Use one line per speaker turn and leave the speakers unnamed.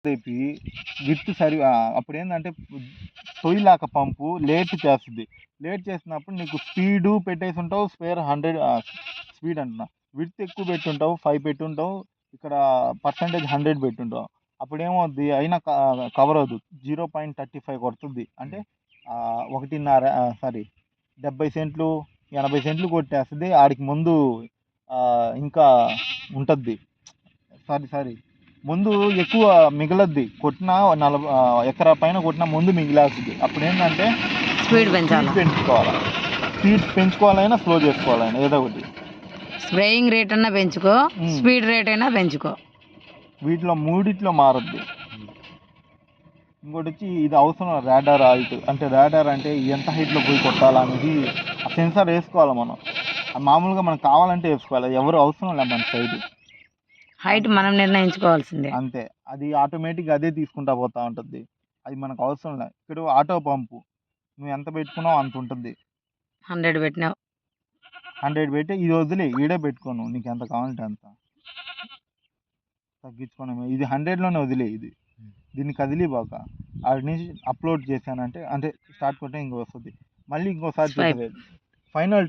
చెప్పి విత్ సరి అప్పుడు ఏంటంటే తొయ్యిలాక పంపు లేట్ చేస్తుంది. లేట్ చేసినప్పుడు నీకు స్పీడు పెట్టేసి ఉంటావు, స్పేర్ 100 స్పీడ్ అంటున్నా, విత్ ఎక్కువ పెట్టుంటావు, 5 పెట్టుంటావు, ఇక్కడ పర్సంటేజ్ 100 పెట్టుంటావు. అప్పుడు ఏమవుద్ది అయినా కవర్ అవుతుంది, 0.35 కొడుతుంది. అంటే 1.5 సారీ 70 సెంట్లు 80 సెంట్లు కొట్టేస్తుంది. ఆడికి ముందు ఇంకా ఉంటుంది, సారీ ముందు ఎక్కువ మిగలద్ది, కొట్టిన 40 ఎకరా పైన కొట్టిన ముందు మిగిలేస్తుంది. అప్పుడు ఏంటంటే
స్పీడ్
పెంచుకోవాలి, స్పీడ్ పెంచుకోవాలైనా స్లో చేసుకోవాలైనా ఏదో ఒకటి.
స్ప్రేయింగ్ రేట్ అన్నా పెంచుకో, స్పీడ్ రేట్ అయినా పెంచుకో,
వీటిలో మూడిట్లో మారద్ది. ఇంకోటి వచ్చి ఇది అవసరం రాడార్ ఆల్ట్. అంటే రాడార్ అంటే ఎంత హైట్లో పోయి కొట్టాలనేది ఆ సెన్సార్ వేసుకోవాలి మనం. మామూలుగా మనకు కావాలంటే వేసుకోవాలి, ఎవరు అవసరం లేదు మన సైడ్,
హైట్ మనం నిర్ణయించుకోవాల్సిందే
అంతే. అది ఆటోమేటిక్గా అదే తీసుకుంటా పోతా ఉంటుంది, అది మనకు అవసరం లేదు. ఇక్కడ ఆటో పంపు నువ్వు ఎంత పెట్టుకున్నావు అంత ఉంటుంది.
100 పెట్టినావు,
100 పెట్టి ఇది వదిలే, ఈడే పెట్టుకోను, నీకు ఎంత కావాలంటే అంత తగ్గించుకోను. ఇది 100లోనే వదిలే, ఇది దీన్ని కదిలి బాక ఆడి నుంచి అప్లోడ్ చేశానంటే, అంటే స్టార్ట్ కొట్టే ఇంకో వస్తుంది, మళ్ళీ ఇంకోసారి ఫైనల్